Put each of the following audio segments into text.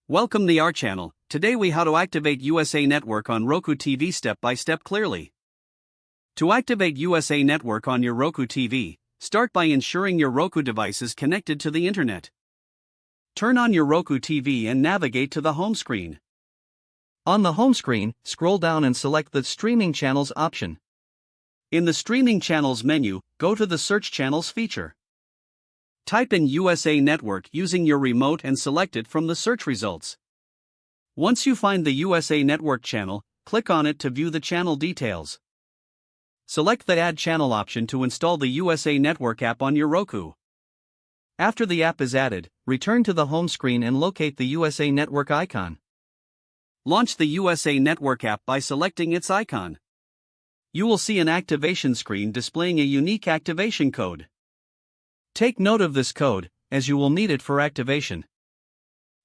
Welcome to our channel. Today we how to activate USA Network on Roku TV step by step clearly. To activate USA Network on your Roku TV, start by ensuring your Roku device is connected to the internet. Turn on your Roku TV and navigate to the home screen. On the home screen, scroll down and select the Streaming Channels option. In the Streaming Channels menu, go to the Search Channels feature. Type in USA Network using your remote and select it from the search results. Once you find the USA Network channel, click on it to view the channel details. Select the Add Channel option to install the USA Network app on your Roku. After the app is added, return to the home screen and locate the USA Network icon. Launch the USA Network app by selecting its icon. You will see an activation screen displaying a unique activation code. Take note of this code, as you will need it for activation.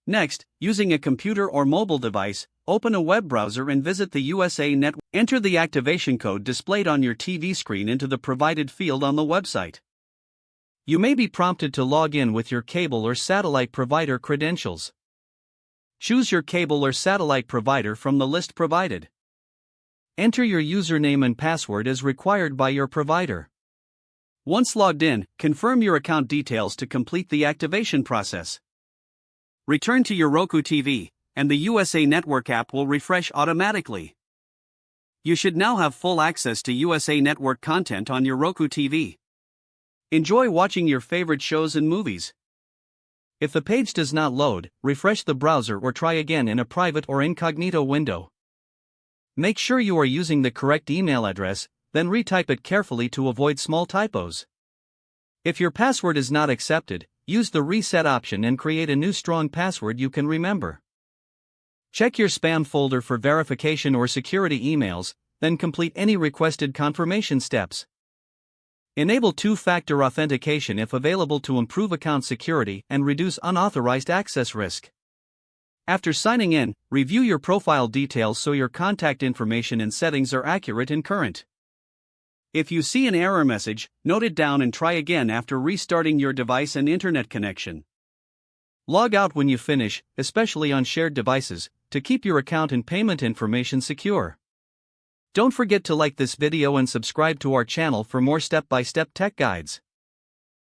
Next, using a computer or mobile device, open a web browser and visit the USA Network. Enter the activation code displayed on your TV screen into the provided field on the website. You may be prompted to log in with your cable or satellite provider credentials. Choose your cable or satellite provider from the list provided. Enter your username and password as required by your provider. Once logged in, confirm your account details to complete the activation process. Return to your Roku TV, and the USA Network app will refresh automatically. You should now have full access to USA Network content on your Roku TV. Enjoy watching your favorite shows and movies. If the page does not load, refresh the browser or try again in a private or incognito window. Make sure you are using the correct email address, then retype it carefully to avoid small typos. If your password is not accepted, use the reset option and create a new strong password you can remember. Check your spam folder for verification or security emails, then complete any requested confirmation steps. Enable two-factor authentication if available to improve account security and reduce unauthorized access risk. After signing in, review your profile details so your contact information and settings are accurate and current. If you see an error message, note it down and try again after restarting your device and internet connection. Log out when you finish, especially on shared devices, to keep your account and payment information secure. Don't forget to like this video and subscribe to our channel for more step-by-step tech guides.